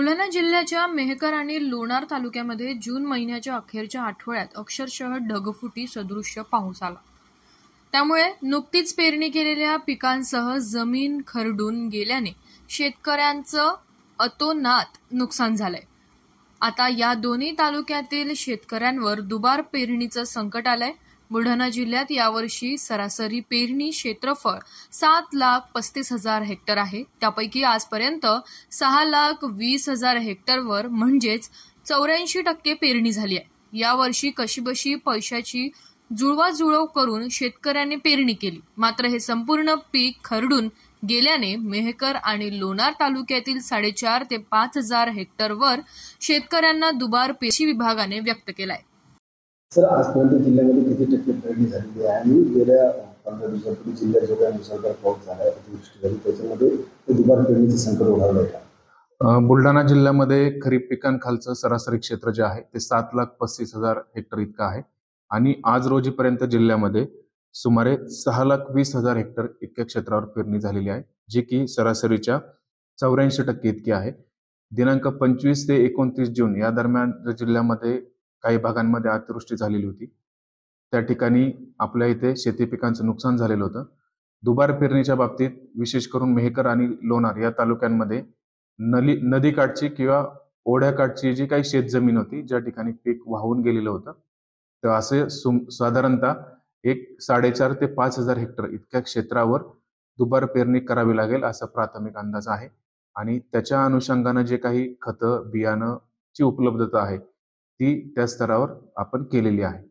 बुलढाणा जिल्ह्याच्या मेहकर आणि लोणार तालुक्यामध्ये जून महिन्याच्या अखेरच्या आठवड्यात अक्षरशः ढगफुटी सदृश्य पाऊस आला। त्यामुळे नुकतीच पेरणी केलेल्या पिकांसह जमीन खरडून गेल्याने शेतकऱ्यांचं अतोनात नुकसान झालंय। आता या दोन्ही तालुक्यातील शेतकऱ्यांवर दुबार पेरणीचं संकट आलंय। बुलढाणा जिल्ह्यात यावर्षी सरासरी पेरणी क्षेत्रफळ 7,35,000 हेक्टर आहे। त्यापैकी आजपर्यंत 6,20,000 हेक्टरवर म्हणजेच 84% पेरणी झाली आहे। यावर्षी कशीबशी पैशाची जुळवाजुळव करून शेतकऱ्यांनी पेरणी केली, मात्र हे संपूर्ण पीक खरडून गेल्याने मेहकर आणि लोणार तालुक्यातील 4,500 ते 5,000 हेक्टरवर शेतकऱ्यांना दुबार पेरणी विभागाने व्यक्त केलाय। सर, आजपर्यंत जिल्ह्यामध्ये किती टक्के पेरणी झालेली आहे आणि गेल्या 15 दिवसांपूर्वी जिल्ह्यात जो काही मुसळधार पाऊस झाला आहे, अतिवृष्टी झाली, त्याच्यामध्ये दुबार पेरणीचं संकट ओढावलंय का? बुलढाणा जिल्ह्यामध्ये खरीप पिकांखालचं सरासरी क्षेत्र जे आहे ते 7,35,000 हेक्टर इतकं आहे आणि आज रोजीपर्यंत जिल्ह्यामध्ये सुमारे 6,20,000 हेक्टर इतक्या क्षेत्रावर पेरणी झालेली आहे, जी की सरासरीच्या 84% इतकी आहे। दिनांक 25 ते 29 जून या दरम्यान जिल्ह्यामध्ये काही भागांमध्ये अतिवृष्टी झालेली होती। त्या ठिकाणी आपल्या इथे शेती पिकांचं नुकसान झालेलं होतं। दुबार पेरणीच्या बाबतीत विशेष करून मेहकर आणि लोणार या तालुक्यांमध्ये नदीकाठची किंवा ओढ्याकाठची जी काही शेतजमीन होती, ज्या ठिकाणी पीक वाहून गेलेलं होतं, तर असे साधारणतः 4,500 ते 5,000 हेक्टर इतक्या क्षेत्रावर दुबार पेरणी करावी लागेल असा प्राथमिक अंदाज आहे आणि त्याच्या अनुषंगानं जे काही खतं बियाणं ची उपलब्धता आहे ती त्या स्तरावर आपण केलेली आहे।